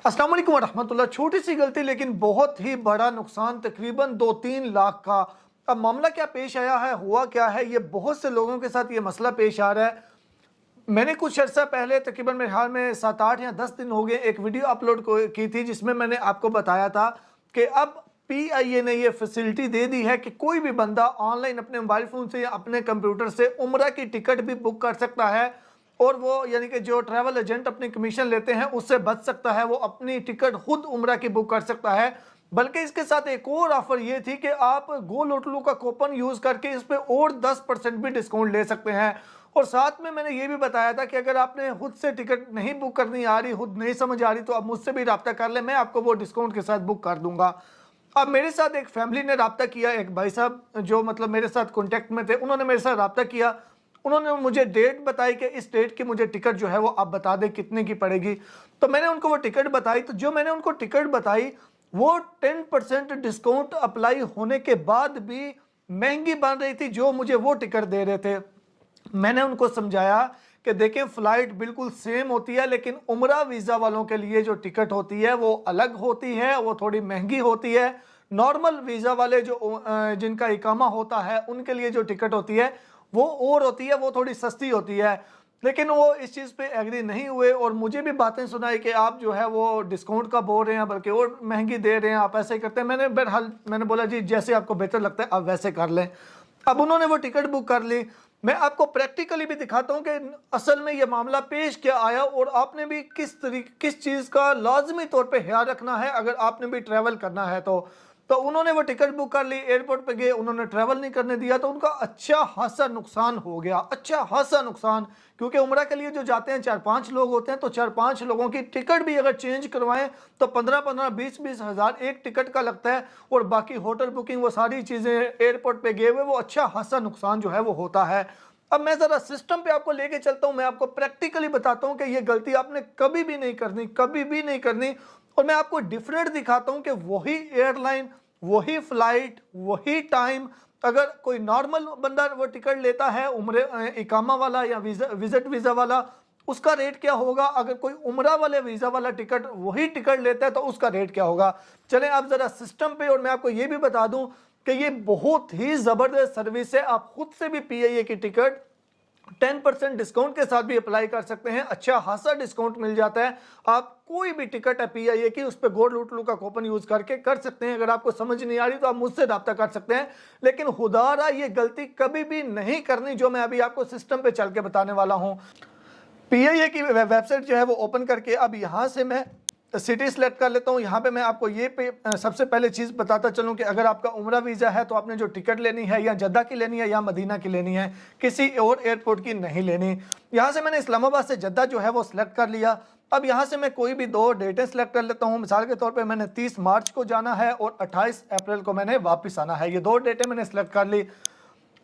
अस्सलाम वालेकुम वरहमतुल्लाह। छोटी सी गलती लेकिन बहुत ही बड़ा नुकसान, तकरीबन 2-3 लाख का। अब मामला क्या पेश आया है, हुआ क्या है, ये बहुत से लोगों के साथ ये मसला पेश आ रहा है। मैंने कुछ अर्सा पहले, तकरीबन मेरे ख्याल में 7-8 या 10 दिन हो गए, एक वीडियो अपलोड की थी जिसमें मैंने आपको बताया था कि अब पीआईए ने ये फैसिलिटी दे दी है कि कोई भी बंदा ऑनलाइन अपने मोबाइल फ़ोन से या अपने कंप्यूटर से उम्रा की टिकट भी बुक कर सकता है। और वो यानी कि जो ट्रैवल एजेंट अपनी कमीशन लेते हैं उससे बच सकता है, वो अपनी टिकट खुद उम्रा की बुक कर सकता है। बल्कि इसके साथ एक और ऑफर ये थी कि आप गो लोटलू का कूपन यूज़ करके इस पे और 10% भी डिस्काउंट ले सकते हैं। और साथ में मैंने ये भी बताया था कि अगर आपने खुद से टिकट नहीं बुक करनी आ रही, खुद नहीं समझ आ रही, तो आप मुझसे भी रब्ता कर लें, मैं आपको वो डिस्काउंट के साथ बुक कर दूंगा। अब मेरे साथ एक फैमिली ने रब्ता किया, एक भाई साहब जो मतलब मेरे साथ कॉन्टेक्ट में थे, उन्होंने मेरे साथ रब्ता किया। उन्होंने मुझे डेट बताई कि इस डेट की मुझे टिकट जो है वो आप बता दें कितने की पड़ेगी। तो मैंने उनको वो टिकट बताई, तो जो मैंने उनको टिकट बताई वो 10% डिस्काउंट अप्लाई होने के बाद भी महंगी बन रही थी जो मुझे वो टिकट दे रहे थे। मैंने उनको समझाया कि देखें, फ़्लाइट बिल्कुल सेम होती है, लेकिन उम्रा वीज़ा वालों के लिए जो टिकट होती है वो अलग होती है, वो थोड़ी महंगी होती है। नॉर्मल वीज़ा वाले जो जिनका इकामा होता है उनके लिए जो टिकट होती है वो और होती है, वो थोड़ी सस्ती होती है। लेकिन वो इस चीज़ पे एग्री नहीं हुए और मुझे भी बातें सुनाई कि आप जो है वो डिस्काउंट का बोल रहे हैं, बल्कि और महंगी दे रहे हैं, आप ऐसे ही करते हैं। मैंने बहरहाल मैंने बोला जी जैसे आपको बेहतर लगता है आप वैसे कर लें। अब उन्होंने वो टिकट बुक कर ली। मैं आपको प्रैक्टिकली भी दिखाता हूं कि असल में ये मामला पेश क्या आया और आपने भी किस चीज़ का लाजमी तौर पे ख्याल रखना है अगर आपने भी ट्रैवल करना है तो उन्होंने वो टिकट बुक कर ली, एयरपोर्ट पे गए, उन्होंने ट्रैवल नहीं करने दिया, तो उनका अच्छा खासा नुकसान हो गया, अच्छा खासा नुकसान। क्योंकि उम्रा के लिए जो जाते हैं 4-5 लोग होते हैं, तो 4-5 लोगों की टिकट भी अगर चेंज करवाएं तो 15-15, 20-20 हज़ार एक टिकट का लगता है। और बाकी होटल बुकिंग, वो सारी चीज़ें, एयरपोर्ट पे गए हुए, वो अच्छा खासा नुकसान जो है वो होता है। अब मैं ज़रा सिस्टम पे आपको लेके चलता हूँ, मैं आपको प्रैक्टिकली बताता हूँ कि ये गलती आपने कभी भी नहीं करनी, कभी भी नहीं करनी। और मैं आपको डिफरेंट दिखाता हूं कि वही एयरलाइन, वही फ्लाइट, वही टाइम, अगर कोई नॉर्मल बंदा वो टिकट लेता है उम्रे इकामा वाला या विजिट वीज़ा वाला, उसका रेट क्या होगा। अगर कोई उम्रा वाले वीज़ा वाला टिकट वही टिकट लेता है तो उसका रेट क्या होगा। चलें आप ज़रा सिस्टम पे, और मैं आपको ये भी बता दूं कि ये बहुत ही ज़बरदस्त सर्विस है। आप खुद से भी पीआईए की टिकट 10% डिस्काउंट के साथ भी अप्लाई कर सकते हैं, अच्छा खासा डिस्काउंट मिल जाता है। आप कोई भी टिकट है पीआईए की, उस पर गोल्ड लूटलू का कूपन यूज करके कर सकते हैं। अगर आपको समझ नहीं आ रही तो आप मुझसे रब्ता कर सकते हैं, लेकिन खुदारा ये गलती कभी भी नहीं करनी जो मैं अभी आपको सिस्टम पे चल के बताने वाला हूँ। पीआईए की वेबसाइट जो है वो ओपन करके अब यहाँ से मैं सिटी सेलेक्ट कर लेता हूँ। यहाँ पे मैं आपको सबसे पहले चीज़ बताता चलूँ कि अगर आपका उम्रा वीज़ा है तो आपने जो टिकट लेनी है या जद्दा की लेनी है या मदीना की लेनी है, किसी और एयरपोर्ट की नहीं लेनी। यहाँ से मैंने इस्लामाबाद से जद्दा जो है वो सिलेक्ट कर लिया। अब यहाँ से मैं कोई भी 2 डेटें सेलेक्ट कर लेता हूँ। मिसाल के तौर पर मैंने 30 मार्च को जाना है और 28 अप्रैल को मैंने वापस आना है। ये 2 डेटें मैंने सेलेक्ट कर ली।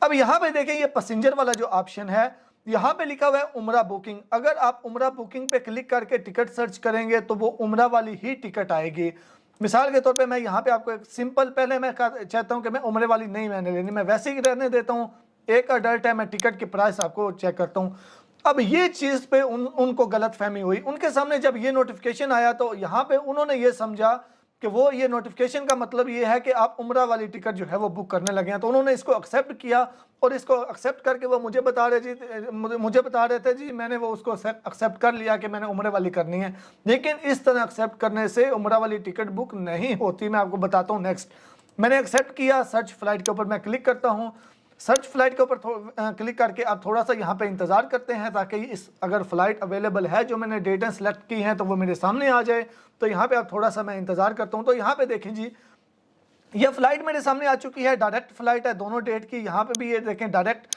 अब यहाँ पे देखें, ये पैसेंजर वाला जो ऑप्शन है, यहाँ पे लिखा हुआ है उम्रा बुकिंग। अगर आप उम्रा बुकिंग पे क्लिक करके टिकट सर्च करेंगे तो वो उम्रा वाली ही टिकट आएगी। मिसाल के तौर पे मैं यहाँ पे आपको एक सिंपल, पहले मैं चाहता हूँ कि मैं उम्रे वाली नहीं मैंने लेनी, मैं वैसे ही रहने देता हूँ। एक अडल्ट है, मैं टिकट की प्राइस आपको चेक करता हूँ। अब ये चीज़ पे उनको गलत फहमी हुई। उनके सामने जब ये नोटिफिकेशन आया तो यहाँ पे उन्होंने ये समझा कि वो ये नोटिफिकेशन का मतलब ये है कि आप उम्रा वाली टिकट जो है वो बुक करने लगे हैं। तो उन्होंने इसको एक्सेप्ट किया और इसको एक्सेप्ट करके वो मुझे बता रहे थे जी मैंने वो उसको एक्सेप्ट कर लिया कि मैंने उम्रे वाली करनी है। लेकिन इस तरह एक्सेप्ट करने से उम्रा वाली टिकट बुक नहीं होती, मैं आपको बताता हूँ। नेक्स्ट मैंने एक्सेप्ट किया, सर्च फ्लाइट के ऊपर मैं क्लिक करता हूँ। सर्च फ्लाइट के ऊपर क्लिक करके आप थोड़ा सा यहाँ पे इंतज़ार करते हैं ताकि इस अगर फ़्लाइट अवेलेबल है जो मैंने डेटें सेलेक्ट की हैं तो वो मेरे सामने आ जाए। तो यहाँ पे आप थोड़ा सा मैं इंतज़ार करता हूँ। तो यहाँ पे देखें जी, ये फ़्लाइट मेरे सामने आ चुकी है, डायरेक्ट फ़्लाइट है दोनों डेट की। यहाँ पे भी ये देखें डायरेक्ट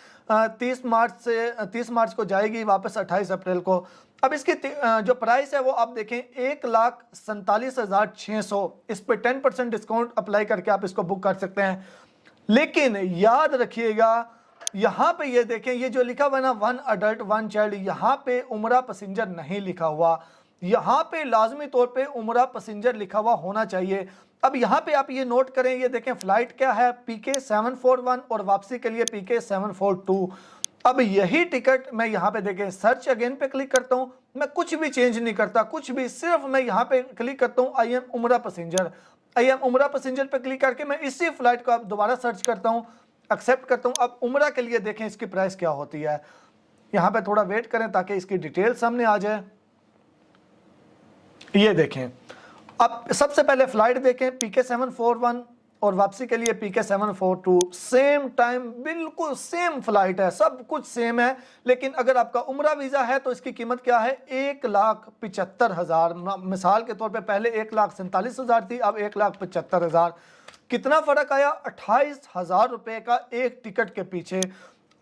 30 मार्च को जाएगी, वापस 28 अप्रैल को। अब इसकी जो प्राइस है वो आप देखें 1,47,600। इस पर 10% डिस्काउंट अप्लाई करके आप इसको बुक कर सकते हैं। लेकिन याद रखिएगा, यहाँ पे ये देखें, ये जो लिखा हुआ है ना 1 अडल्ट 1 चाइल्ड, यहाँ पे उम्रा पैसेंजर नहीं लिखा हुआ। यहाँ पे लाजमी तौर पे उम्रा पैसेंजर लिखा हुआ होना चाहिए। अब यहाँ पे आप ये नोट करें, ये देखें फ्लाइट क्या है, PK741 और वापसी के लिए PK742। अब यही टिकट मैं यहाँ पे देखें सर्च अगेन पे क्लिक करता हूँ, मैं कुछ भी चेंज नहीं करता, कुछ भी, सिर्फ मैं यहाँ पे क्लिक करता हूँ आई एम उमरा पैसेंजर। आई एम उमरा पैसेंजर पे क्लिक करके मैं इसी फ्लाइट को अब दोबारा सर्च करता हूँ, एक्सेप्ट करता हूँ। अब उमरा के लिए देखें इसकी प्राइस क्या होती है। यहाँ पे थोड़ा वेट करें ताकि इसकी डिटेल सामने आ जाए। ये देखें, अब सबसे पहले फ्लाइट देखें PK741 और वापसी के लिए PK742, सेम टाइम, बिल्कुल सेम फ्लाइट है, सब कुछ सेम है। लेकिन अगर आपका उम्रा वीज़ा है तो इसकी कीमत क्या है, 1,75,000। मिसाल के तौर पे पहले 1,47,000 थी, अब 1,75,000। कितना फ़र्क आया, 28,000 रुपये का एक टिकट के पीछे।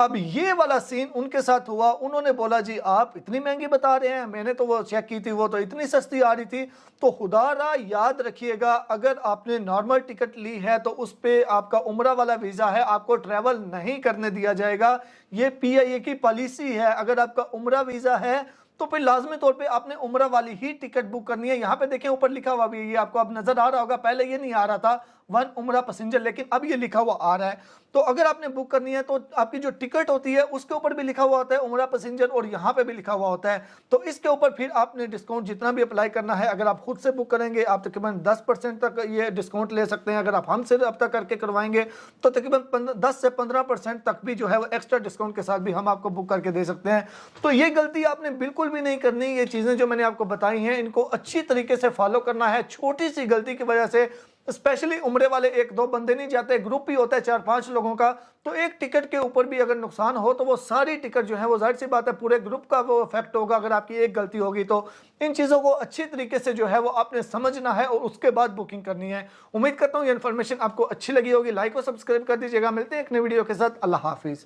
अब ये वाला सीन उनके साथ हुआ, उन्होंने बोला जी आप इतनी महंगी बता रहे हैं, मैंने तो वो चेक की थी, वो तो इतनी सस्ती आ रही थी। तो खुदारा याद रखिएगा, अगर आपने नॉर्मल टिकट ली है तो उस पर आपका उम्रा वाला वीज़ा है, आपको ट्रैवल नहीं करने दिया जाएगा। ये PIA की पॉलिसी है। अगर आपका उम्रा वीज़ा है तो फिर लाजमी तौर पे आपने उम्रा वाली ही टिकट बुक करनी है। यहाँ पे देखें ऊपर लिखा हुआ भी, ये आपको अब नजर आ रहा होगा, पहले ये नहीं आ रहा था 1 उम्रा पैसेंजर, लेकिन अब ये लिखा हुआ आ रहा है। तो अगर आपने बुक करनी है तो आपकी जो टिकट होती है उसके ऊपर भी लिखा हुआ होता है उम्रा पैसेंजर, और यहाँ पे भी लिखा हुआ होता है। तो इसके ऊपर फिर आपने डिस्काउंट जितना भी अप्लाई करना है, अगर आप खुद से बुक करेंगे आप तकरीबन 10% तक ये डिस्काउंट ले सकते हैं। अगर आप हमसे रब्ता करके करवाएंगे तो तकरीबन 10 से 15% तक भी जो है वो एक्स्ट्रा डिस्काउंट के साथ भी हम आपको बुक करके दे सकते हैं। तो ये गलती आपने बिल्कुल भी नहीं करनी। ये चीज़ें जो मैंने आपको बताई हैं इनको अच्छी तरीके से फॉलो करना है। छोटी सी गलती की वजह से, स्पेशली उम्रे वाले 1-2 बंदे नहीं जाते, ग्रुप ही होता है 4-5 लोगों का, तो एक टिकट के ऊपर भी अगर नुकसान हो तो वो सारी टिकट जो है वो जाहिर सी बात है पूरे ग्रुप का वो इफेक्ट होगा अगर आपकी एक गलती होगी। तो इन चीज़ों को अच्छी तरीके से जो है वो आपने समझना है और उसके बाद बुकिंग करनी है। उम्मीद करता हूँ ये इन्फॉर्मेशन आपको अच्छी लगी होगी। लाइक और सब्सक्राइब कर दीजिएगा। मिलते हैं एक नई वीडियो के साथ। अल्लाह हाफिज़।